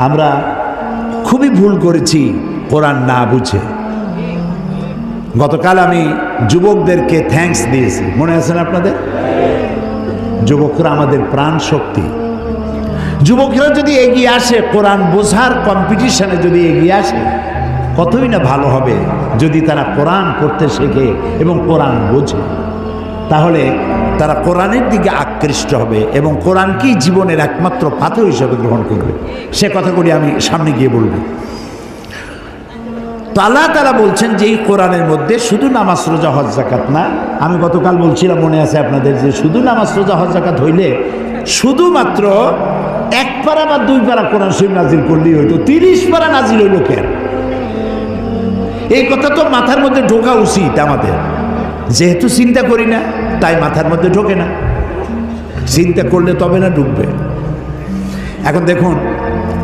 আমরা খুবই ভুল করেছি কোরআন না বুঝে। গতকাল আমি যুবকদেরকে থ্যাঙ্কস দিয়েছি, মনে আছে না আপনাদের? যুবকরা আমাদের প্রাণ শক্তি। যুবকরা যদি এগিয়ে আসে, কোরআন বোঝার কম্পিটিশনে যদি এগিয়ে আসে, কতই না ভালো হবে যদি তারা কোরআন পড়তে শেখে এবং কোরআন বোঝে। তাহলে তারা কোরআনের দিকে আকৃষ্ট হবে এবং কোরআনকেই জীবনের একমাত্র পাথর হিসেবে গ্রহণ করবে। সে কথাগুলি আমি সামনে গিয়ে বলব। তো আল্লাহ তাআলা বলছেন যে এই কোরআনের মধ্যে শুধু নামাজ রোজা হজ যাকাত না। আমি গতকাল বলছিলাম, মনে আছে আপনাদের, যে শুধু নামাজ রোজা হজ যাকাত হইলে শুধুমাত্র 1 পারা বা 2 পারা কোরআন শরীফ নাজিল করলেই হইতো, 30 পারা নাজিল হইল কেন? এই কথা তো মাথার মধ্যে ঢোকা উচিত আমাদের। যেহেতু চিন্তা করি না তাই মাথার মধ্যে ঢোকে না, চিন্তা করলে তবে না ঢুকবে। এখন দেখুন,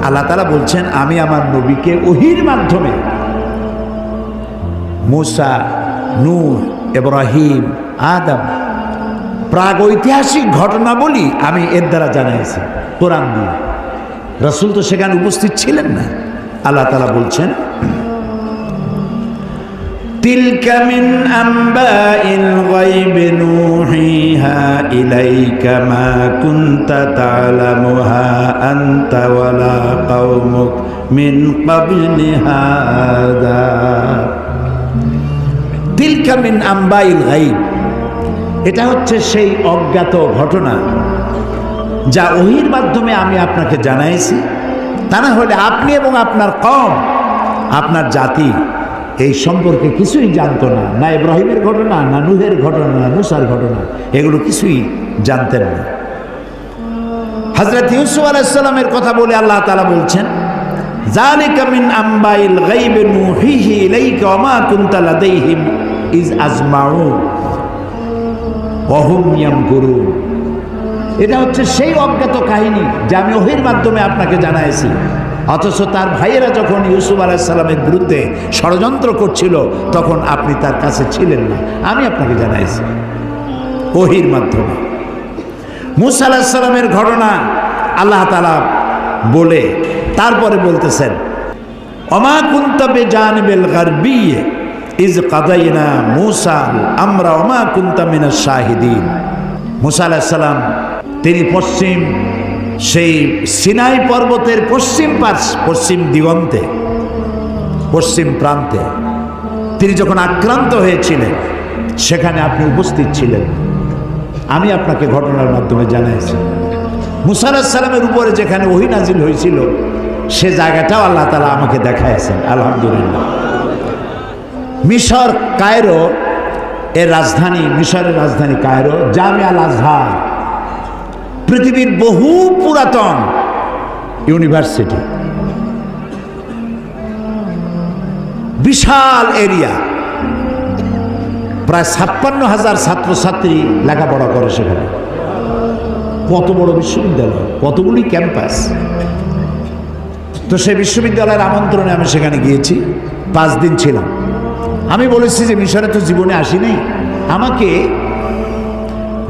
আল্লাহ তাআলা বলছেন আমি আমার নবীকে ওহীর মাধ্যমে মুসা, নূহ, ইব্রাহিম, আদম প্রাগৈতিহাসিক ঘটনাবলী আমি এর দ্বারা জানাইছি কোরআন দিয়ে। রাসূল তো সেখানে উপস্থিত ছিলেন না। আল্লাহ তাআলা বলছেন তিলকা মিন আম্বাইল গায়বি নূহিহা ইলাইকা মা কুনতা তা'লামুহা আনতা ওয়ালা কওমুক মিন ক্বাবলি হাযা। তিলকা মিন আম্বাইল গায়ব, এটা হচ্ছে সেই অজ্ঞাত ঘটনা যা ওহীর মাধ্যমে আমি আপনাকে জানাইছি। তা না হলে আপনি এবং আপনার কওম, আপনার জাতি এই সম্পর্কে কিছুই জানতো না। না ইব্রাহিমের ঘটনা, না নূহের ঘটনা, না মুসার ঘটনা, এগুলো কিছুই জানতেন না। হযরত ইউসুফ আলাইহিস সালামের কথা বলে আল্লাহ তাআলা বলছেন যালিকা মিন আম্বাইল গায়বি নূহিহি ইলাইকা ওয়া মা কুনতা লাদাইহিম ইজ আজমাউ ওয়া হুম ইয়ামকুরুন। এটা হচ্ছে সেই অজ্ঞাত কাহিনী যা আমি ওহীর মাধ্যমে আপনাকে জানাইছি। অথচ তার ভাইয়েরা যখন ইউসুফ আলাইহিস সালামের বিরুদ্ধে ষড়যন্ত্র করছিল তখন আপনি তার কাছে ছিলেন না, আমি আপনাকে জানাইছি ওহীর মাধ্যমে। মূসা আলাইহিস সালামের ঘটনা আল্লাহ তাআলা বলে তারপরে বলতেছেন ওমা কুনতা বিজানিবিল গারবি ইজ কাদাইনা মূসা আমরা ওমা কুনতা মিনাশ শাহিদিন। মূসা আলাইহিস সালাম তিনি পশ্চিম সেই সিনাই পর্বতের পশ্চিম দিগন্তে, পশ্চিম প্রান্তে তিনি যখন আক্রান্ত হয়েছিলেন সেখানে আপনি উপস্থিত ছিলেন। আমি আপনাকে ঘটনার মাধ্যমে জানাইছি। মূসা আলাইহিস সালামের উপরে যেখানে ওহী নাজিল হয়েছিল সে জায়গাটাও আল্লাহ তাআলা আমাকে দেখাইছেন। আলহামদুলিল্লাহ। মিশর কায়রো এর রাজধানী, মিশরের রাজধানী কায়রো, জামিয়া আল আজহার পৃথিবীর বহু পুরাতন ইউনিভার্সিটি, বিশাল এরিয়া, প্রায় 56,000 ছাত্রছাত্রী লেখাপড়া করে সেখানে। কত বড় বিশ্ববিদ্যালয়, কতগুলি ক্যাম্পাস। তো সেই বিশ্ববিদ্যালয়ের আমন্ত্রণে আমি সেখানে গিয়েছি, 5 দিন ছিলাম। আমি বলেছি যে মিশরে তো জীবনে আসিনি, আমাকে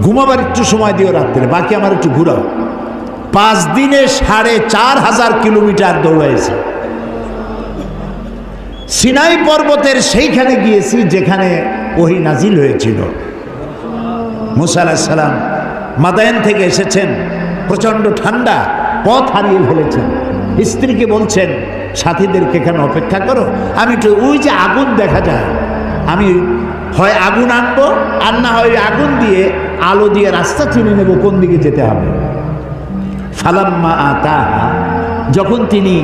ঘুমাবার একটু সময় দিও রাত্রে, বাকি আমার একটু ঘুরাও। 5 দিনে 4,500 কিলোমিটার দৌড়াইছি। সিনাই পর্বতের সেইখানে গিয়েছি যেখানে ওহী নাজিল হয়েছিল। মূসা আলাইহিস সালাম মাদায়েন থেকে এসেছেন, প্রচণ্ড ঠান্ডা, পথ হারিয়ে ফেলেছেন। স্ত্রীকে বলছেন সাথীদেরকে এখানে অপেক্ষা করো, আমি একটু ওই যে আগুন দেখা যায়, আমি হয় আগুন আনবো আর না হয় আগুন দিয়ে আলো দিয়ে রাস্তা চিনে নেব কোন দিকে যেতে হবে। ফালাম্মা আতাহা, যখন তিনি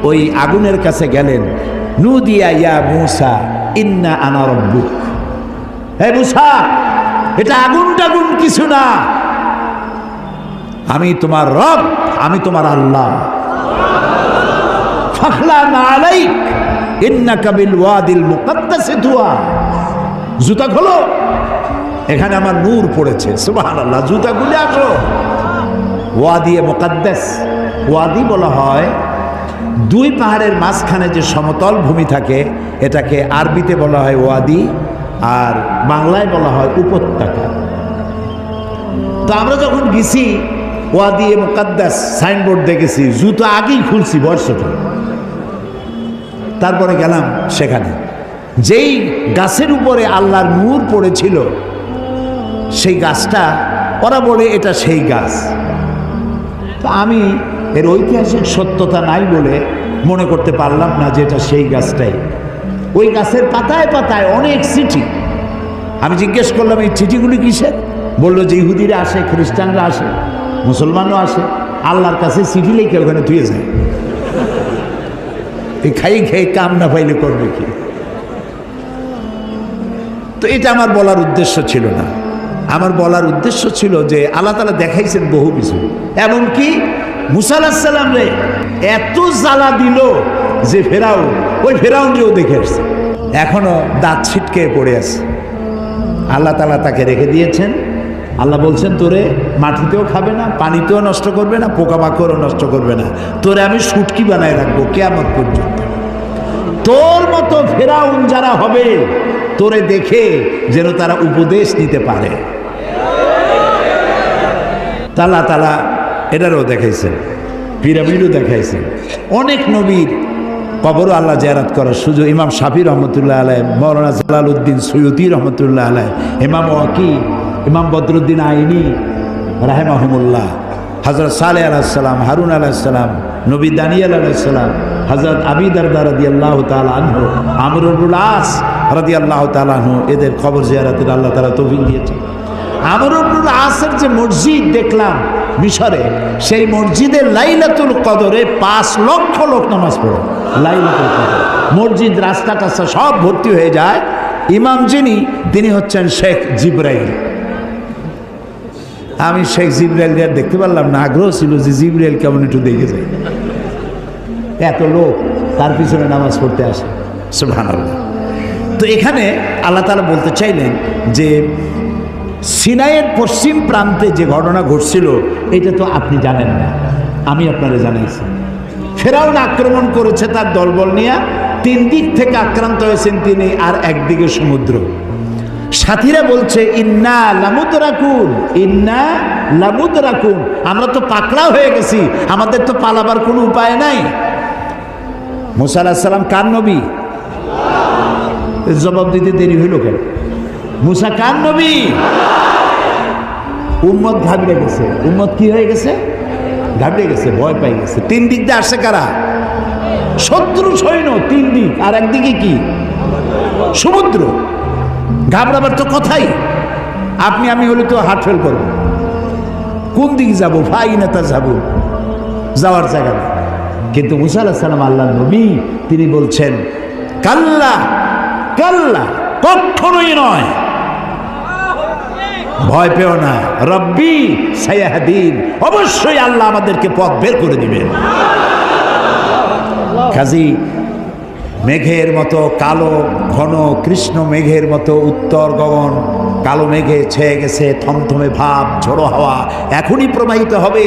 ওই আগুনের কাছে গেলেন, নুদিয়া ইয়া মূসা ইন্না আনা রাব্বুক। হে মূসা, এটা আগুন টাগুন কিছু না, আমি তোমার রব, আমি তোমার আল্লাহ। ফাখলানা আলাইক ইন্নাকা বিল ওয়াদিল মুকাদ্দাসি তুয়া। জুতা খোলো, এখানে আমার নূর পড়েছে। সুবহানাল্লাহ। জুতা খুলে আসো। ওয়াদি মুকাদ্দাস, ওয়াদি বলা হয় 2 পাহাড়ের মাঝখানে যে সমতল ভূমি থাকে এটাকে আরবিতে বলা হয় ওয়াদি, আর বাংলায় বলা হয় উপত্যকা। তো আমরা যখন গেছি ওয়াদি মুকাদ্দাস সাইনবোর্ড দেখেছি, জুতো আগেই খুলছি বর্ষটা। তারপরে গেলাম সেখানে, যেই গাছের উপরে আল্লাহর নূর পড়েছিল সেই গাছটা, ওরা বলে এটা সেই গাছ। তো আমি এর ঐতিহাসিক সত্যতা নাই বলে মনে করতে পারলাম না যে এটা সেই গাছটাই। ওই গাছের পাতায় পাতায় অনেক চিঠি। আমি জিজ্ঞেস করলাম এই চিঠিগুলি কিসের? বললো যে ইহুদিরা আসে, খ্রিস্টানরা আসে, মুসলমানও আসে, আল্লাহর কাছে চিঠি লিখে ওখানে তুই যায়। এই খাই খেয়ে কাম না পাইলে করবে কি? তো এটা আমার বলার উদ্দেশ্য ছিল না। আমার বলার উদ্দেশ্য ছিল যে আল্লাহ তাআলা দেখাইছেন বহু কিছু, এমনকি মুসা আলাইহিস সালাম রে এত জ্বালা দিল যে ওই ফেরাউনকেও দেখে আসছে, এখনো দাঁত ছিটকে পড়ে আছে। আল্লাহ তাআলা তাকে রেখে দিয়েছেন। আল্লাহ বলছেন তোরে মাটিতেও খাবে না, পানিতেও নষ্ট করবে না, পোকামাকড়ও নষ্ট করবে না, তোরে আমি শুটকি বানায় রাখবো কিয়ামত পর্যন্ত। তোর মতো ফেরাউন যারা হবে তোরে দেখে যেন তারা উপদেশ নিতে পারে। আল্লাহ তাআলা এটারও দেখাইছেন, পিরামিডও দেখাইছেন। অনেক নবীর কবরও আল্লাহ জিয়ারত করার সুযোগ। ইমাম শাফি রহমতুল্লাহ আলাইহি, মৌলানা জালালউদ্দিন সৈয়দী রহমতুল্লাহ আলাইহি, ইমাম ওয়াকি, ইমাম বদরুদ্দিন আইনি রাহিমাহুমুল্লাহ, হযরত সালেহ আলাইহিস সালাম, হারুন আলাইহিস সালাম, নবী দানিয়েল আলাইহিস সালাম, হযরত আবি দারদা রাদিয়াল্লাহু তাআলা আনহু, আমর ইবনুল আস রাদিয়াল্লাহু তাআলা আনহু, এদের কবর জিয়ারতের আল্লাহ তাআলা তৌফিক দিয়েছেন। আমর ইবনুল আসের যে মসজিদ দেখলাম মিশরে, সেই মসজিদে লাইলাতুল কদরে 5 লক্ষ লোক নামাজ পড়ে। লাইলাতুল কদর মসজিদ, রাস্তাটা সব ভর্তি হয়ে যায়। ইমাম যিনি, তিনি হচ্ছেন শেখ জিবরাইল। আমি শেখ জিবরাইলকে দেখতে পারলাম না, আগ্রহ ছিল যে জিবরাইল কেমন একটু দেখে যায়। এত লোক তার পিছনে নামাজ পড়তে আসে, সুবহানাল্লাহ। তো এখানে আল্লাহ তাআলা বলতে চাইলেন যে সিনাইয়ের পশ্চিম প্রান্তে যে ঘটনা ঘটছিল এটা তো আপনি জানেন না, আমি আপনারা জানাইছি। ফেরাউন আক্রমণ করেছে তার দলবল নিয়ে, 3 দিক থেকে আক্রান্ত হয়েছেন তিনি, আর একদিকে সমুদ্র। সাথীরা বলছে ইন্না লামুদরাকুন, ইন্না লামুদরাকুন, আমরা তো পাকড়া হয়ে গেছি, আমাদের তো পালাবার কোনো উপায় নাই। মুসা আলাইহিস সালাম কার নবী? জবাব দিতে দেরি হইল কেন? মুসা কার নবী? উম্মত ঘাবড়ে গেছে। উম্মত কি হয়ে গেছে? ঘাবড়ে গেছে, ভয় পাই গেছে। 3 দিক দিয়ে আসছে কারা? শত্রু সৈন্য 3 দিক, আর একদিকে কি? সমুদ্র। ঘাবড়াবার তো কথাই, আপনি আমি হলে তো হার্ট ফেল করবো। কোন দিকে যাবো? ফাইনাতা যাবো, যাওয়ার জায়গা নেই। কিন্তু মুসা আলাইহিস সালাম আল্লাহর নবী, তিনি বলছেন কাল্লা কাল্লা, কখনোই নয়, ভয় পেও না, রব্বি সায়াহদিন, অবশ্যই আল্লাহ আমাদেরকে পথ বের করে দিবেন। কাজী মেঘের মতো কালো ঘন কৃষ্ণ মেঘের মতো উত্তর গগন কালো মেঘে ছেয়ে গেছে, থমথমে ভাব, ঝোড়ো হাওয়া এখনই প্রবাহিত হবে।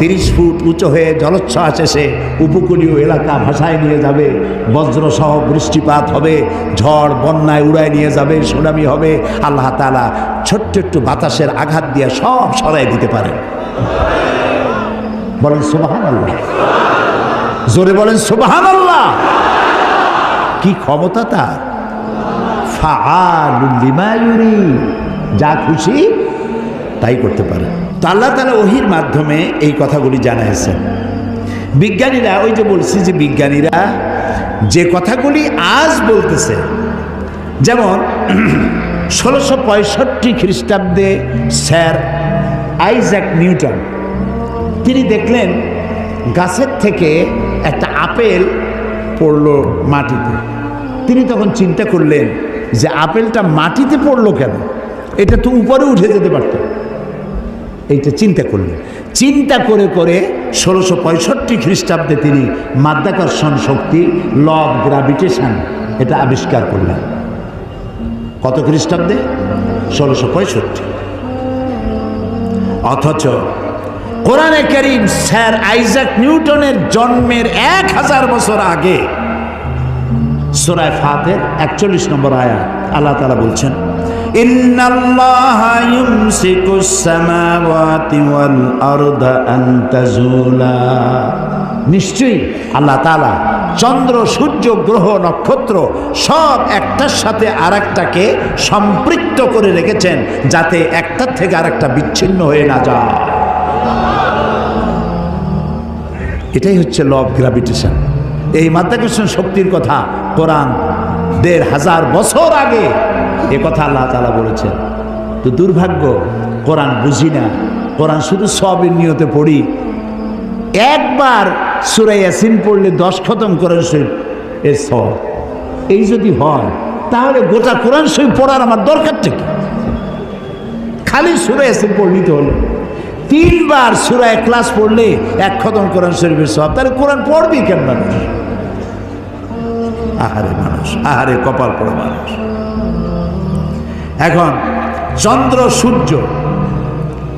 30 ফুট উঁচু হয়ে জলোচ্ছ্বাস এসে উপকূলীয় এলাকা ভাসায় নিয়ে যাবে, বজ্রসহ বৃষ্টিপাত হবে, ঝড় বন্যায় উড়ায় নিয়ে যাবে, সুনামি হবে। আল্লাহ তাআলা ছোট্ট একটু বাতাসের আঘাত দিয়ে সব সরাই দিতে পারেন। বলেন সুবহানাল্লাহ, জোরে বলেন সুবহানাল্লাহ। কি ক্ষমতা তার! ফাআলুল লিমা ইউরিদ, যা খুশি তাই করতে পারে। তো আল্লাহ তাআলা ওহীর মাধ্যমে এই কথাগুলি জানাইছেন। বিজ্ঞানীরা, ওই যে বলছি যে বিজ্ঞানীরা যে কথাগুলি আজ বলতেছে, যেমন 1665 খ্রিস্টাব্দে স্যার আইজ্যাক নিউটন, তিনি দেখলেন গাছের থেকে একটা আপেল পড়লো মাটিতে। তিনি তখন চিন্তা করলেন যে আপেলটা মাটিতে পড়লো কেন, এটা তো উপরে উঠে যেতে পারত। এইটা চিন্তা করলেন। চিন্তা করে করে 1665 খ্রিস্টাব্দে তিনি মাধ্যাকর্ষণ শক্তি, ল অফ গ্র্যাভিটেশন, এটা আবিষ্কার করলেন। কত খ্রিস্টাব্দে? 1665। অথচ কোরআনে কারীম স্যার আইজ্যাক নিউটনের জন্মের 1000 বছর আগে সূরা ফাতির 41 নম্বর আয়াত আল্লাহ তাআলা বলছেন ইন্নাল্লাহা ইউমসিকুস সামাওয়াতি ওয়াল আরদা আন তাজুলা, নিশ্চয়ই আল্লাহ তাআলা চন্দ্র, সূর্য, গ্রহ, নক্ষত্র সব একটার সাথে আরেকটাকে সম্পৃক্ত করে রেখেছেন, যাতে একটার থেকে আরেকটা বিচ্ছিন্ন হয়ে না যায়। এটাই হচ্ছে ল অফ গ্র্যাভিটেশন। এই মাধ্যাকর্ষণ শক্তির কথা কোরআন ১৫০০ বছর আগে এ কথা আল্লাহ তাআলা বলেছেন। তো দুর্ভাগ্য, কোরআন বুঝি না, কোরআন শুধু সবের নিয়তে পড়ি। একবার সূরা ইয়াসিন পড়লে 10 খতম কোরআন শরীফ এর সব। এই যদি হয় তাহলে গোটা কোরআন শরীফ পড়ার আমার দরকারটা কি? খালি সূরা ইয়াসিন পড়লেই তো হলো। 3 বার সূরা ইখলাস পড়লে 1 খতম কোরআন শরীফের সব। তাহলে কোরআন পড়বি কেন মানুষ? আহারে মানুষ, আহারে কপাল পড়া মানুষ। এখন চন্দ্র, সূর্য,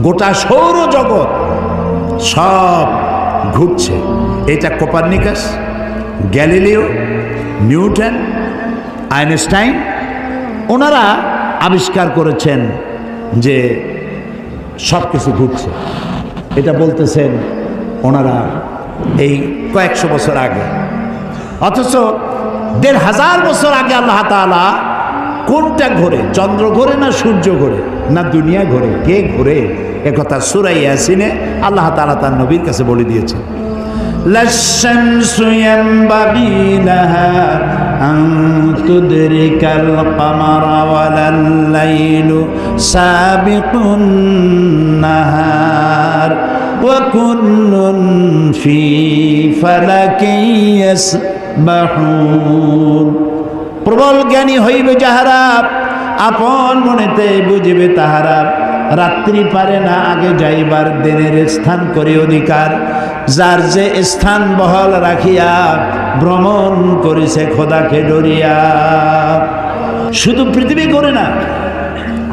গোটা সৌরজগৎ সব ঘুরছে। এটা কোপার্নিকাস, গ্যালিলিও, নিউটন, আইনস্টাইন ওনারা আবিষ্কার করেছেন যে সব কিছু ঘুরছে। এটা বলতেছেন ওনারা এই কয়েকশো বছর আগে। অথচ ১৫০০ বছর আগে আল্লাহ তাআলা কোনটা ঘোরে? চন্দ্র ঘোরে না সূর্য ঘোরে না দুনিয়া ঘোরে? কে ঘোরে? একথা সূরা ইয়াসিনে আল্লাহ তাআলা তার নবীর কাছে বলে দিয়েছেন। লাশ-শামসু ইয়ানবাগি লাহা আন তুদরিকাল কামারা ওয়ালাল লাইলু সাবিকুন নাহার ওয়া কুল্লুন ফি ফালাকিন ইয়াসবাহুন। প্রবল জ্ঞানী হইবে যাহারা, আপন মনেতে বুঝিবে তাহারা। রাত্রি পারে না আগে যাইবার, দিনের স্থান করে অধিকার। যার যে স্থান বহাল রাখিয়া ভ্রমণ করেছে খোদাকে ডরিয়া। শুধু পৃথিবী করে না,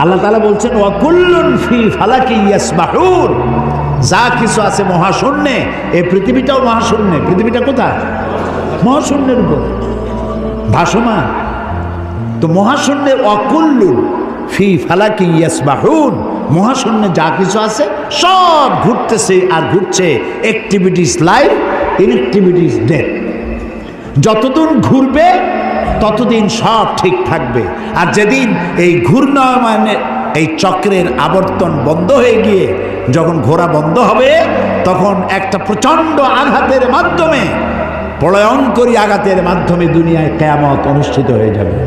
আল্লাহ তাআলা বলছেন ওয়া কুল্লুন ফি ফালাকি ইয়াসবাহুন। যা কিছু আছে মহাশূন্যে, এই পৃথিবীটাও মহাশূন্যে। পৃথিবীটা কোথায়? মহাশূন্যের উপর ভাসমান। তো মহাশূন্যে অকুল্লুন ফি ফালাকি ইয়াসবাহুন, মহাশূন্যে যা কিছু আছে সব ঘুরতেছে আর ঘুরছে। Activities life, inactivities death. যতদিন ঘুরবে ততদিন সব ঠিক থাকবে। আর যেদিন এই ঘূর্ণায়মানের এই চক্রের আবর্তন বন্ধ হয়ে গিয়ে যখন ঘোরা বন্ধ হবে, তখন একটা প্রচণ্ড আঘাতের মাধ্যমে, প্রলয়ঙ্করী আঘাতের মাধ্যমে দুনিয়ায় কিয়ামত অনুষ্ঠিত হয়ে যাবে।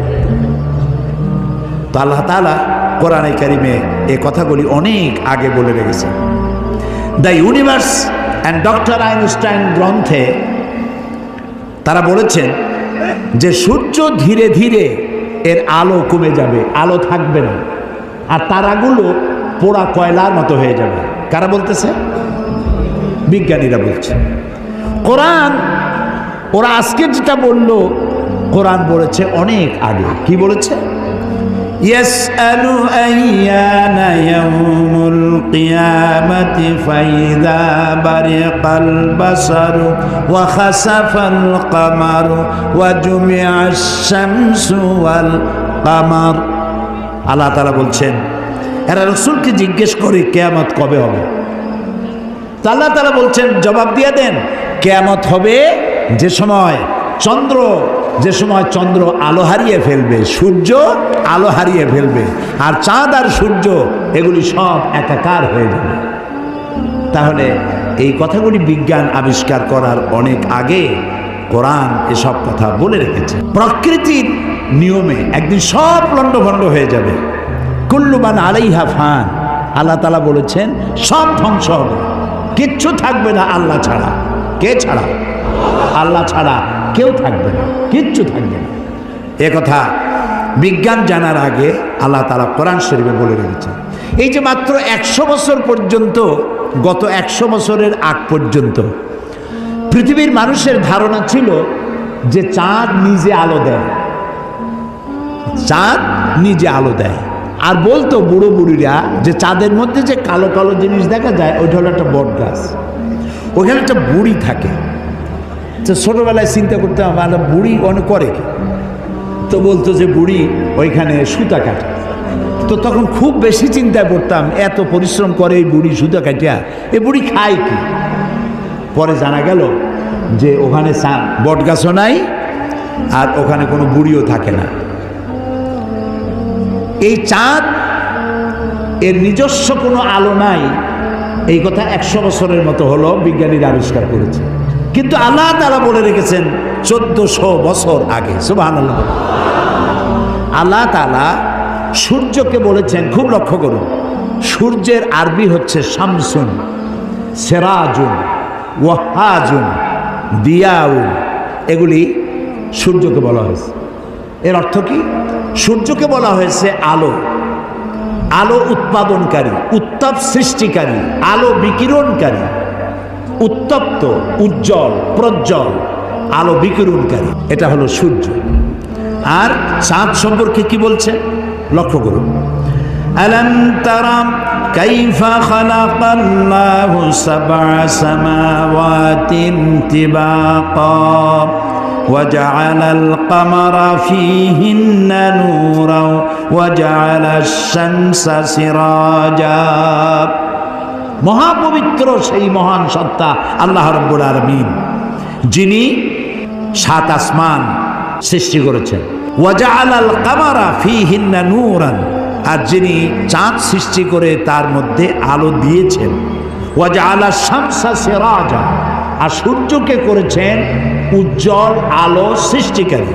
তো আল্লাহ তাআলা কোরআনে কারিমে এই কথাগুলি অনেক আগে বলে রেখেছেন। The universe and doctor Einstein গ্রন্থে তারা বলেছেন যে সূর্য ধীরে ধীরে এর আলো কমে যাবে, আলো থাকবে না, আর তারাগুলো পোড়া কয়লার মতো হয়ে যাবে। কারা বলতেছে? বিজ্ঞানীরা বলছে। কোরআন ওরা আজকে যেটা বলল, কোরআন বলেছে অনেক আগে। কি বলেছে? ইয়াসআলু আইয়ানা ইয়াউমুল কিয়ামাতি ফাইযা বারিকাল বাসারু ওয়া খাসাফাল কামারু ওয়া জুমিআশ শামসু ওয়াল কামার। আল্লাহ তাআলা বলছেন এরা রাসূলকে জিজ্ঞেস করে কিয়ামত কবে হবে। আল্লাহ তাআলা বলছেন জবাব দিয়ে দেন, কিয়ামত হবে যে সময় চন্দ্র আলো হারিয়ে ফেলবে, সূর্য আলো হারিয়ে ফেলবে, আর চাঁদ আর সূর্য এগুলি সব একাকার হয়ে যাবে। তাহলে এই কথাগুলি বিজ্ঞান আবিষ্কার করার অনেক আগে কোরআন এসব কথা বলে রেখেছে। প্রকৃতির নিয়মে একদিন সব লণ্ডভণ্ড হয়ে যাবে। কুল্লু মান আলাইহা ফান। আল্লাহ তাআলা বলেছেন সব ধ্বংস হবে, কিচ্ছু থাকবে না আল্লাহ ছাড়া। কে ছাড়া? আল্লাহ ছাড়া কেউ থাকবে না, কিচ্ছু থাকবে না। এ কথা বিজ্ঞান জানার আগে আল্লাহ তাআলা কোরআন শরীফে বলে রেখেছেন। এই যে মাত্র 100 বছর পর্যন্ত, গত 100 বছরের আগ পর্যন্ত পৃথিবীর মানুষের ধারণা ছিল যে চাঁদ নিজে আলো দেয়, চাঁদ নিজে আলো দেয়। আর বলতো বুড়ো বুড়িরা যে চাঁদের মধ্যে যে কালো কালো জিনিস দেখা যায় ওইটা হলো একটা বট গাছ, ওইখানে একটা বুড়ি থাকে। তো ছোটোবেলায় চিন্তা করতে আমার বুড়ি অনেক করে কি, তো বলতো যে বুড়ি ওইখানে সুতা কাটে। তো তখন খুব বেশি চিন্তায় পড়তাম, এত পরিশ্রম করে এই বুড়ি সুতা কাটিয়া, এই বুড়ি খায় কি? পরে জানা গেল যে ওখানে বট গাছও নাই আর ওখানে কোনো বুড়িও থাকে না। এই চাঁদ এর নিজস্ব কোনো আলো নাই, এই কথা 100 বছরের মতো হলো বিজ্ঞানীরা আবিষ্কার করেছে। কিন্তু আল্লাহ তাআলা বলে রেখেছেন 1400 বছর আগে। সুবহানাল্লাহ। আল্লাহ তাআলা সূর্যকে বলেছেন, খুব লক্ষ্য করুন, সূর্যের আরবি হচ্ছে শামসুন, সেরাজুন, ওয়াহাজুন, দিয়াউন, এগুলি সূর্যকে বলা হয়েছে। এর অর্থ কি? সূর্যকে বলা হয়েছে আলো, আলো উৎপাদনকারী, উত্তাপ সৃষ্টিকারী, আলো বিকিরণকারী, উত্তপ্ত, উজ্জ্বল, প্রজ্জ্বল, আলো বিকিরণকারী, এটা হলো সূর্য। আর চাঁদ সম্পর্কে কি বলছে লক্ষ্য করুন। আলাম তারা কাইফা খালাকাল্লাহু সাবআ সামাওয়াতিন তিবাকা وجعل القمر فيهن نورا وجعل الشمس سراجا। মহাপবিত্র সেই মহান সত্তা আল্লাহ রাব্বুল আলামিন, যিনি 7 আসমান সৃষ্টি করেছেন। ওয়াজআলাল কামারা ফীহিন্না নূরান, আর যিনি চাঁদ সৃষ্টি করে তার মধ্যে আলো দিয়েছেন। ওয়াজআলাশ শামসা সিরাজা, আর সূর্যকে করেছেন উজ্জ্বল আলো সৃষ্টিকারী।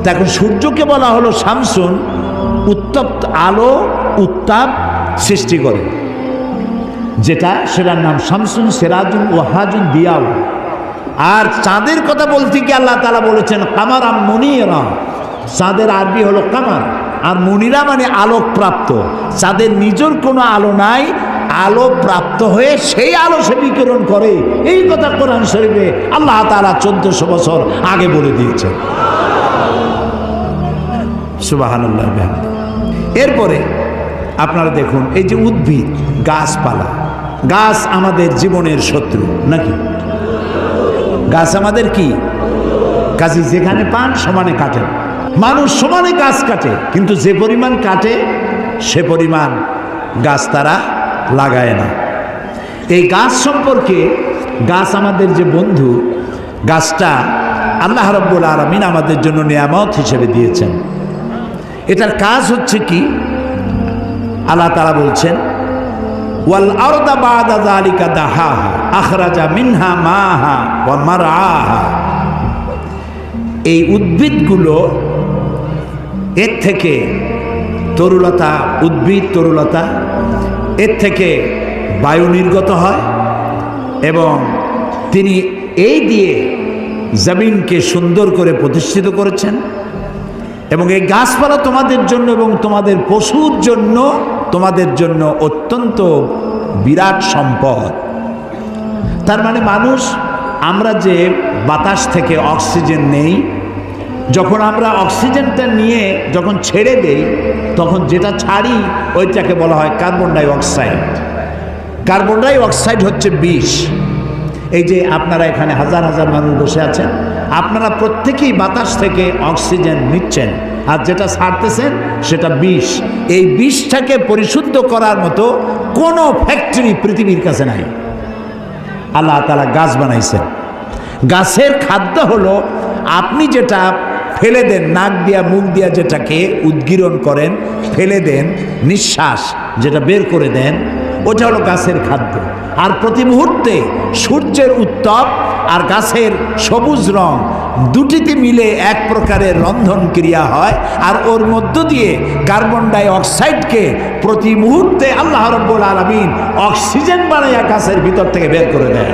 দেখো, সূর্যকে বলা হলো শামসুন, উত্তপ্ত আলো, উত্তাপ সৃষ্টি করে যেটা, সেটার নাম শামসুন, সিরাজুন, ওয়াহাজুন, দিয়াউ। আর চাঁদের কথা বলতে কি আল্লাহ তাআলা বলেছেন কামারা মুনিরা। চাঁদের আরবি হলো কামার, আর মুনিরা মানে আলোক প্রাপ্ত। চাঁদের নিজের কোনো আলো নাই, আলো প্রাপ্ত হয়ে সেই আলো সে বিকিরণ করে। এই কথা কোরআন শরীফে আল্লাহ তাআলা 1400 বছর আগে বলে দিয়েছেন। সুবহানাল্লাহ। এরপরে আপনারা দেখুন, এই যে উদ্ভিদ, গাছপালা, গাছ আমাদের জীবনের শত্রু নাকি? গাছ আমাদের কি? কাজে যেখানে পান সমানে কাটেন। মানুষ সমানে গাছ কাটে, কিন্তু যে পরিমাণ কাটে সে পরিমাণ গাছ তারা লাগায় না। এই গাছ সম্পর্কে, গাছ আমাদের যে বন্ধু, গাছটা আল্লাহ রাব্বুল আলামিন আমাদের জন্য নিয়ামত হিসেবে দিয়েছেন। এটার কাজ হচ্ছে কি? আল্লাহ তাআলা বলছেন ওয়াল আরদা বা'দা যালিকা দাহাহা আখরাজা মিনহা মাহা ওয়া মারআহা। এই উদ্ভিদগুলো, এর থেকে তরুলতা, উদ্ভিদ তরুলতা, এর থেকে বায়ু নির্গত হয় এবং তিনি এই দিয়ে জমিনকে সুন্দর করে প্রতিষ্ঠিত করেছেন। এবং এই গাছপালা তোমাদের জন্য এবং তোমাদের পশুর জন্য, তোমাদের জন্য অত্যন্ত বিরাট সম্পদ। তার মানে মানুষ, আমরা যে বাতাস থেকে অক্সিজেন নেই, যখন আমরা অক্সিজেনটা নিয়ে যখন ছেড়ে দেই, তখন যেটা ছাড়ি ওইটাকে বলা হয় carbon die oxide. Carbon die oxide হচ্ছে বিষ। এই যে আপনারা এখানে হাজার হাজার মানুষ বসে আছেন, আপনারা প্রত্যেকেই বাতাস থেকে অক্সিজেন নিচ্ছেন, আর যেটা ছাড়তেছেন সেটা বিষ। এই বিষটাকে পরিশুদ্ধ করার মতো কোনো ফ্যাক্টরি পৃথিবীর কাছে নাই। আল্লাহ তাআলা গাছ বানাইছেন। গাছের খাদ্য হলো, আপনি যেটা ফেলে দেন, নাক দিয়া মুখ দিয়া যেটাকে উদ্গীরণ করেন, ফেলে দেন, নিঃশ্বাস যেটা বের করে দেন, ওটা হলো গাছের খাদ্য। আর প্রতি মুহূর্তে সূর্যের উত্তাপ আর গাছের সবুজ রং দুটিতে মিলে এক প্রকারের রন্ধন ক্রিয়া হয়, আর ওর মধ্য দিয়ে কার্বন ডাই অক্সাইডকে প্রতি মুহূর্তে আল্লাহ রাব্বুল আলামিন অক্সিজেন বানাইয়া গাছের ভিতর থেকে বের করে দেয়।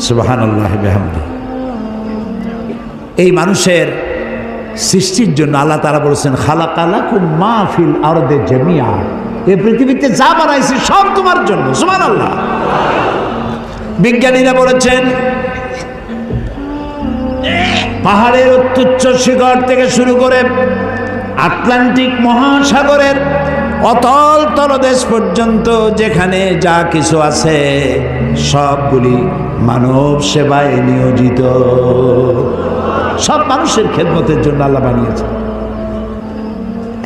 সুবহানাল্লাহি বিহামদিহি। এই মানুষের সৃষ্টির জন্য আল্লাহ তাআলা বলেছেন খালাকালাকুম মা ফিল আরদি জামিআ। এই পৃথিবীতে যা বানাইছি সব তোমার জন্য। সুবহানাল্লাহ। বিজ্ঞানীরা বলেছেন পাহাড়ের অত্যুচ্চ শিখর থেকে শুরু করে আটলান্টিক মহাসাগরের অতল তলদেশ পর্যন্ত যেখানে যা কিছু আছে সবগুলি মানব সেবায় নিয়োজিত। সব মানুষের খেদমতের জন্য আল্লাহ বানিয়েছে।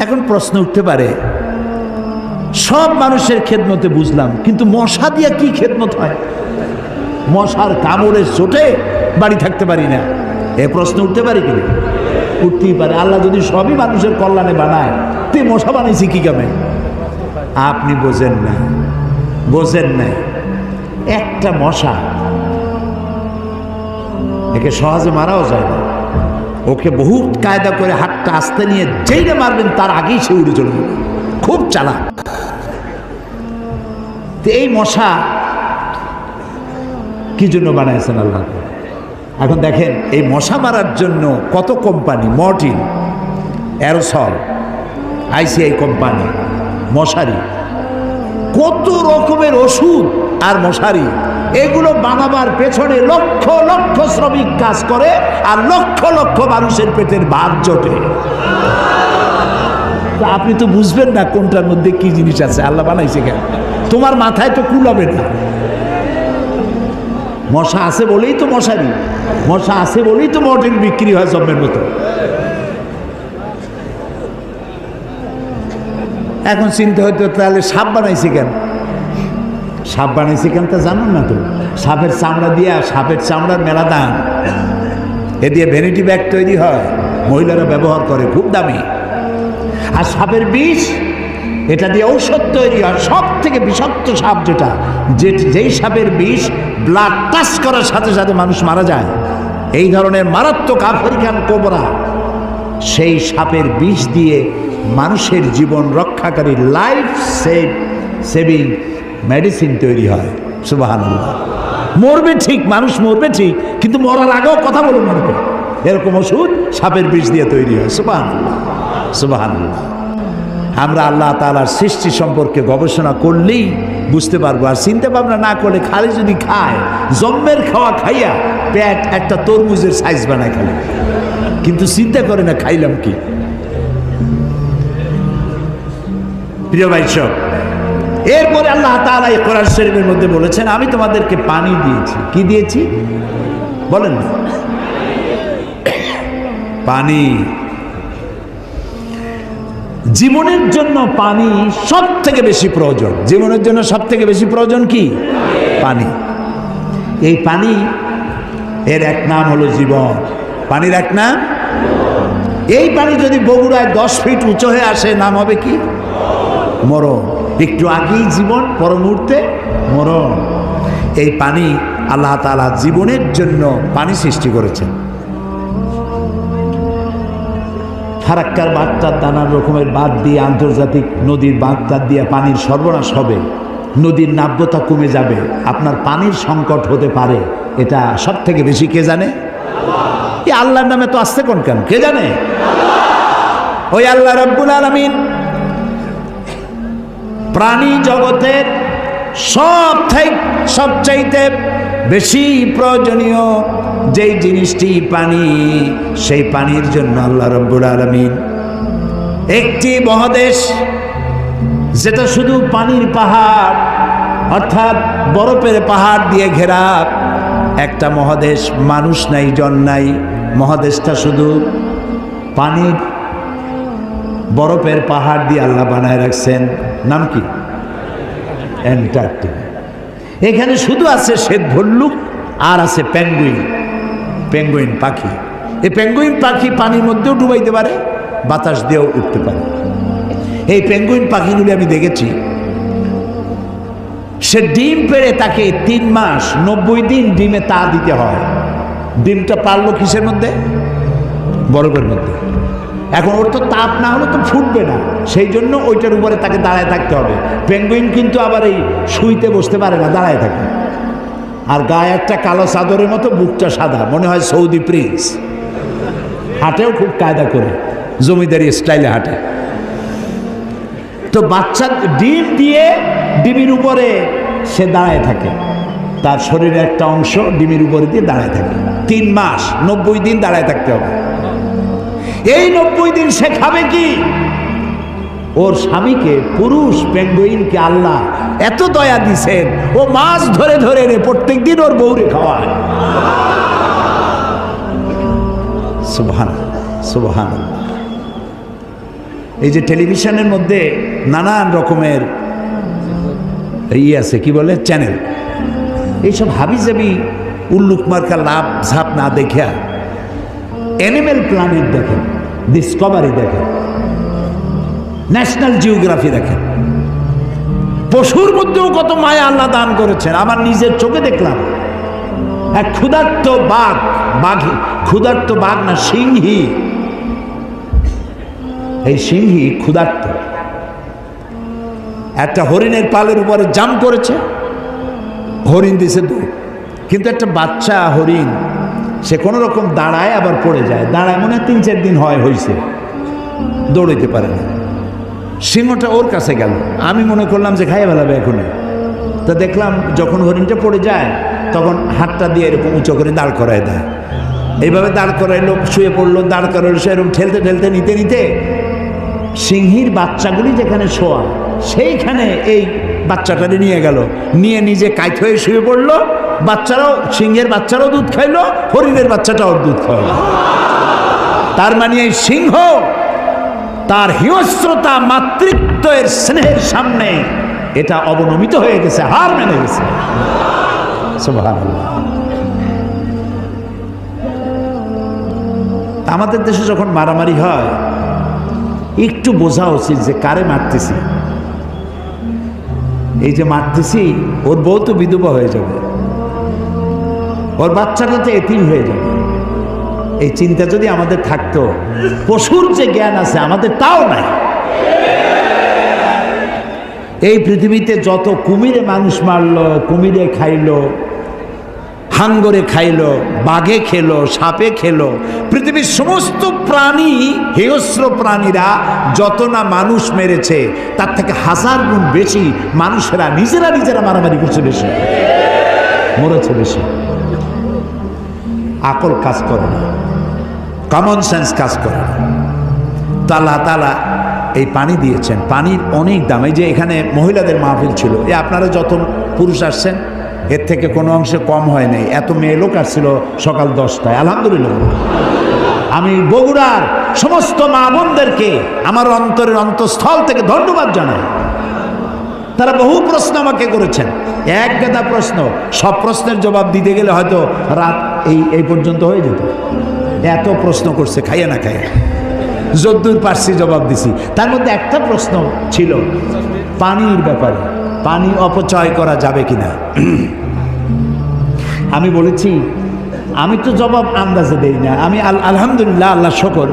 এখন প্রশ্ন উঠতে পারে, সব মানুষের খেদমতে বুঝলাম, কিন্তু মশা দিয়া কি খেদমত হয়? মশার কামড়ে চোটে বাড়ি থাকতে পারি না, এ প্রশ্ন উঠতে পারে কিনা? উঠতেই পারে। আল্লাহ যদি সবই মানুষের কল্যাণে বানায়, তে মশা বানাইছি কি কামে? আপনি বোঝেন না, বোঝেন না। একটা মশা, একে সহজে মারাও যায় না। ওকে বহু কায়দা করে হাতটা আস্তে নিয়ে যেইটা মারবেন তার আগেই সে উড়ে চলে যাবে, খুব চালাক। এই মশা কি জন্য বানাইছেন আল্লাহ? এখন দেখেন, এই মশা মারার জন্য কত company, Mortein, aerosol, ICI company, মশারি, কত রকমের ওষুধ আর মশারি, এগুলো বানাবার পেছনে লক্ষ লক্ষ শ্রমিক কাজ করে আর লক্ষ লক্ষ মানুষের পেটের ভাত জোটে। আপনি তো বুঝবেন না কোনটার মধ্যে কি জিনিস আছে, আল্লাহ বানাইছে কেন? তোমার মাথায় তো কুলাবে না। মশা আছে বলেই তো মশারি, মশা আছে বলেই তো মর্টিন বিক্রি হয় জম্মের মতো। এখন চিন্তা হইতো, তাহলে সাপ বানাইছে কেন? সাপ বানাইছে কেন তা জানুন না তো? সাপের চামড়া দিয়া, সাপের চামড়ার মেলা দাম, এ দিয়ে ভ্যানিটি ব্যাগ তৈরি হয়, মহিলারা ব্যবহার করে, খুব দামি। আর সাপের বিষ, এটা দিয়ে ঔষধ তৈরি হয়। সব থেকে বিষাক্ত সাপ যেটা, যেই সাপের বিষ ব্লাড টাচ করার সাথে সাথে মানুষ মারা যায়, এই ধরনের মারাত্মক আফ্রিকান কোবরা, সেই সাপের বিষ দিয়ে মানুষের জীবন রক্ষাকারী লাইফ সেভিং মেডিসিন তৈরি হয়। সুবহানাল্লাহ। মরবে ঠিক, মানুষ মরবে ঠিক, কিন্তু মরার আগেও কথা বলে মরবে, এরকম ওষুধ সাপের বিষ দিয়ে তৈরি হয়। সুবহানাল্লাহ, সুবহানাল্লাহ। আমরা আল্লাহ তাআলার সৃষ্টি সম্পর্কে গবেষণা করলেই বুঝতে পারবো। আর চিন্তা ভাবনা না করলে, খালি যদি খায়, জম্মের খাওয়া খাইয়া পেট একটা তরমুজের সাইজ বানায় খালি, কিন্তু চিন্তা করে না খাইলাম কি। প্রিয় ভাই সব, এরপরে আল্লাহ তাআলা এই কোরআন শরীফের মধ্যে বলেছেন, আমি তোমাদেরকে পানি দিয়েছি। কি দিয়েছি বলেন না? পানি। জীবনের জন্য পানি সব থেকে বেশি প্রয়োজন। জীবনের জন্য সব থেকে বেশি প্রয়োজন কি? পানি। এই পানি, এর এক নাম হলো জীবন। পানির এক নাম, এই পানি যদি বগুড়ায় 10 ফিট উঁচু হয়ে আসে, নাম হবে কি? মরণ। একটু আগেই জীবন, পর মুহূর্তে মরণ। এই পানি আল্লাহ তাআলা জীবনের জন্য পানি সৃষ্টি করেছেন। ফারাক্কার বাঁধটার নানান রকমের বাঁধ দিয়ে, আন্তর্জাতিক নদীর বাঁধটার দিয়ে পানির সর্বনাশ হবে, নদীর নাব্যতা কমে যাবে, আপনার পানির সংকট হতে পারে। এটা সব থেকে বেশি কে জানে? এই আল্লাহর নামে তো আসছে কোন কেন? কে জানে? ওই আল্লাহ রাব্বুল আলামিন প্রাণী জগতের সবচাইতে বেশি প্রয়োজনীয় যেই জিনিসটি পানি, সেই পানির জন্য আল্লাহ রাব্বুল আলামিন একটি মহাদেশ, যেটা শুধু পানির পাহাড়, অর্থাৎ বরফের পাহাড় দিয়ে ঘেরা একটা মহাদেশ, মানুষ নাই, জন নাই, মহাদেশটা শুধু পানির বরফের পাহাড় দিয়ে আল্লাহ বানায় রাখছেন। নাম কি? অ্যান্টার্কটিকা। এখানে শুধু আছে শ্বেত ভল্লুক আর আছে পেঙ্গুইন, পেঙ্গুইন পাখি। এই পেঙ্গুইন পাখি পানির মধ্যেও ডুবাইতে পারে, বাতাস দিয়েও উঠতে পারে। এই পেঙ্গুইন পাখিগুলি আমি দেখেছি, সে ডিম পেড়ে তাকে 3 মাস 90 দিন ডিমে তা দিতে হয়। ডিমটা পারলো কিসের মধ্যে? বরফের মধ্যে। এখন ওর তো তাপ না হলে তো ফুটবে না, সেই জন্য ওইটার উপরে তাকে দাঁড়ায় থাকতে হবে। পেঙ্গুইন কিন্তু আবার এই শুইতে বসতে পারে না, দাঁড়ায় থাকে। আর গায়ে একটা কালো চাদরের মতো, বুকটা সাদা, মনে হয় সৌদি প্রিন্স। হাঁটেও খুব কায়দা করে, জমিদারি স্টাইলে হাঁটে। তো বাচ্চা ডিম দিয়ে ডিমের উপরে সে দাঁড়ায় থাকে, তার শরীরের একটা অংশ ডিমের উপরে দিয়ে দাঁড়ায় থাকে। 3 মাস 90 দিন দাঁড়ায় থাকতে হবে। এই 90 দিন সে খাবে কি? ওর স্বামীকে, পুরুষ পেঙ্গুইনকে আল্লাহ এত দয়া দিছেন, ও মাছ ধরে ধরে প্রত্যেক দিন ওর বউরে খাওয়ায়। সুবহানাল্লাহ, সুবহানাল্লাহ। এই যে টেলিভিশনের মধ্যে নানান রকমের আছে কি বলে চ্যানেল, এইসব হাবিজাবি উল্লুক মার্কা লাভ ঝাপ না দেখা অ্যানিমেল প্ল্যানেট দেখেন, ডিসকভারি দেখেন, ন্যাশনাল জিওগ্রাফি দেখেন। পশুর মধ্যেও কত মায়া আল্লাহ দান করেছেন। আমার নিজের চোখে দেখলাম এক ক্ষুধার্ত ক্ষুধার্ত বাঘ না সিংহী, এই সিংহী ক্ষুধার্ত একটা হরিণের পালের উপরে জাম্প করেছে, হরিণ দিছে দৌড়, কিন্তু একটা বাচ্চা হরিণ সে কোনো রকম দাঁড়ায় আবার পড়ে যায়, দাঁড়ায় মনে 3-4 দিন হয়েছে, দৌড়াইতে পারে না। সিংহটা ওর কাছে গেল, আমি মনে করলাম যে খাইয়ে ফেলাবে এখনই। তা দেখলাম যখন হরিণটা পড়ে যায় তখন হাতটা দিয়ে এরকম উঁচু করে দাঁড় করায় দেয়, এইভাবে দাঁড় করাইলো, শুয়ে পড়লো, দাঁড় করাইলো, সে এরকম ঠেলতে ঠেলতে নিতে নিতে সিংহীর বাচ্চাগুলি যেখানে শোয়া সেইখানে এই বাচ্চাটারে নিয়ে গেল, নিয়ে নিজে কাইত হয়ে শুয়ে পড়লো। বাচ্চারাও, সিংহের বাচ্চারাও দুধ খাইলো, হরিণের বাচ্চাটাও দুধ খাইল। তার মানে এই সিংহ তার হিংস্রতা মাতৃত্বের স্নেহের সামনে এটা অবনমিত হয়ে গেছে, হার মেনে গেছে। সুবহানাল্লাহ। আমাদের দেশে যখন মারামারি হয় একটু বোঝা উচিত যে কারে মারতেছি। এই যে মারতেছি, ওর বউ তো বিধবা হয়ে যাবে, ওর বাচ্চাটা তো এতিম হয়ে যাবে। এই চিন্তা যদি আমাদের থাকতো, পশুর যে জ্ঞান আছে আমাদের তাও নাই। এই পৃথিবীতে যত কুমিরে মানুষ মারলো, কুমিরে খাইলো, হাঙ্গরে খাইলো, বাঘে খেলো, সাপে খেলো, পৃথিবীর সমস্ত প্রাণী, হিংস্র প্রাণীরা যত না মানুষ মেরেছে তার থেকে 1000 গুণ বেশি মানুষেরা নিজেরা মারামারি করছে, বেশি মরেছে, বেশি। আকল কাজ করে না, কমন সেন্স কাজ করে না। তো আল্লাহ তাআলা এই পানি দিয়েছেন, পানির অনেক দাম। এই যে এখানে মহিলাদের মাহফিল ছিল, আপনারা যত পুরুষ আসছেন এর থেকে কোনো অংশে কম হয় নাই। এত মেয়ে লোক আসছিল সকাল 10টায়, আলহামদুলিল্লাহ। আমি বগুড়ার সমস্ত মা বোনদেরকে আমার অন্তরের অন্তঃস্থল থেকে ধন্যবাদ জানাই। তারা বহু প্রশ্ন আমাকে করেছেন, এক গাদা প্রশ্ন, সব প্রশ্নের জবাব দিতে গেলে হয়তো রাত এই পর্যন্ত হয়ে যেত। এত প্রশ্ন করছে, খাইয়া না খাইয়া যদ্দূর পারছি জবাব দিছি। তার মধ্যে একটা প্রশ্ন ছিল পানির ব্যাপারে, পানি অপচয় করা যাবে কিনা। আমি বলেছি আমি তো জবাব আন্দাজে দেই না, আমি আলহামদুলিল্লাহ, আল্লাহ শকর,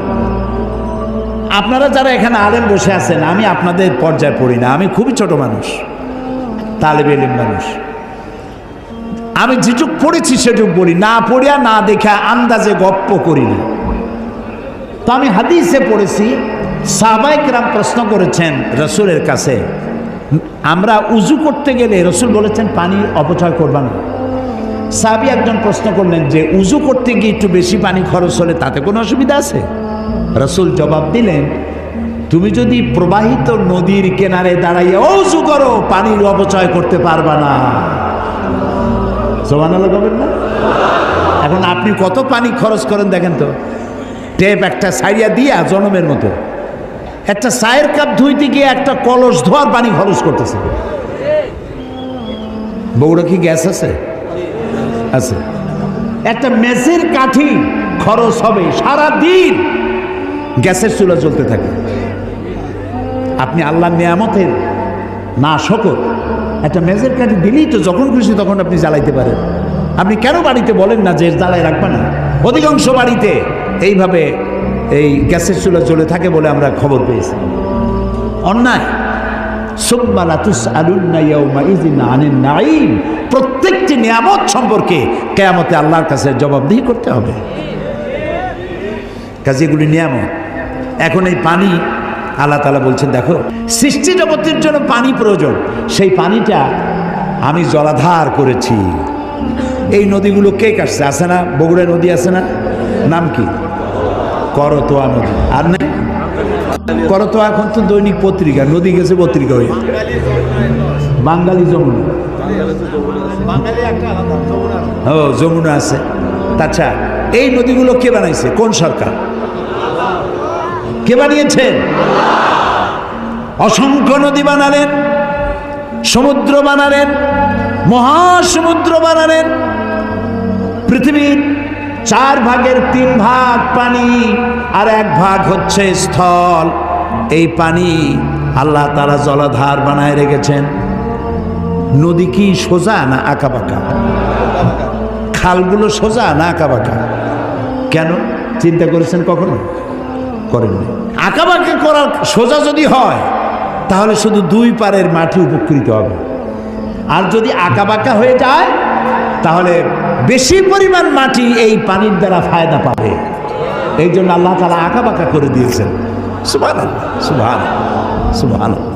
আপনারা যারা এখানে আলেম বসে আছেন আমি আপনাদের পর্যায়ে পড়ি না, আমি খুবই ছোট মানুষ, তালেবে ইলম মানুষ। আমি যেটুক পড়েছি সেটুক বলি, না পড়িয়া না দেখা আন্দাজে গপ্প করি না। তো আমি হাদিসে পড়েছি, সাহাবায়ে কেরাম প্রশ্ন করেছেন রসুলের কাছে, আমরা উজু করতে গেলে রসুল বলেছেন পানি অপচয় করবা না। সাহাবী একজন প্রশ্ন করলেন যে উজু করতে গিয়ে একটু বেশি পানি খরচ হলে তাতে কোনো অসুবিধা আছে? রসুল জবাব দিলেন, তুমি যদি প্রবাহিত নদীর কিনারে দাঁড়াইয়া উজু করো পানির অপচয় করতে পারবা না। সুবহানাল্লাহ বলবেন না? এখন আপনি কত পানি খরচ করেন দেখেন তো, টেপ একটা সাইয়া দিয়া জনমের মতো, একটা চায়ের কাপ ধুইতে গিয়ে একটা কলস ধোয়ার পানি খরচ করতেছে। বগুড়া কি গ্যাস আছে? আছে। একটা মেসের কাঠি খরচ হবে সারা দিন, গ্যাসের চুলা জ্বলতে থাকে। আপনি আল্লাহর নিয়ামতের না শকর, একটা মেজের কাঠি দিলেই তো যখন খুশি তখন আপনি জ্বালাইতে পারেন। আপনি কেন বাড়িতে বলেন না যে জ্বালায় রাখবে না? অধিকাংশ বাড়িতে এইভাবে এই গ্যাসের চুলা জ্বলে থাকে বলে আমরা খবর পেয়েছি। অন্যায়। প্রত্যেকটি নিয়ামত সম্পর্কে কিয়ামতে আল্লাহর কাছে জবাবদিহি করতে হবে। কাজেগুলি নিয়ামত। এখন এই পানি আল্লাহ তাআলা বলছেন, দেখো সৃষ্টি জগতের জন্য পানি প্রয়োজন, সেই পানিটা আমি জলাধার করেছি। এই নদীগুলো কে কাটছে? আছে না বগুড়া নদী আছে না, নাম কি? করতোয়া নদী। আর না করতোয়া এখন তো দৈনিক পত্রিকা, নদী গেছে পত্রিকা হয়ে, বাঙালি যমুনা। ও যমুনা আছে। আচ্ছা, এই নদীগুলো কে বানাইছে? কোন সরকার? কে কে বানিয়েছেন? অসংখ্য নদী বানালেন, সমুদ্র বানালেন, মহাসমুদ্র বানালেন। পৃথিবীর 4 ভাগের 3 ভাগ পানি আর 1 ভাগ হচ্ছে স্থল। এই পানি আল্লাহ তাআলা জলাধার বানায় রেখেছেন। নদী কি সোজা না আঁকাবাঁকা? খালগুলো সোজা না আঁকাবাঁকা? কেন চিন্তা করেছেন কখনো? করেননি। আঁকাবাঁকা করার সোজা যদি হয় তাহলে শুধু 2 পারের মাটি উপকৃত হবে, আর যদি আঁকাবাঁকা হয়ে যায় তাহলে বেশি পরিমাণ মাটি এই পানির দ্বারা ফায়দা পাবে। এই জন্য আল্লাহ তাআলা আঁকাবাঁকা করে দিয়েছেন। সুবহানাল্লাহ, সুবহানাল্লাহ, সুবহানাল্লাহ।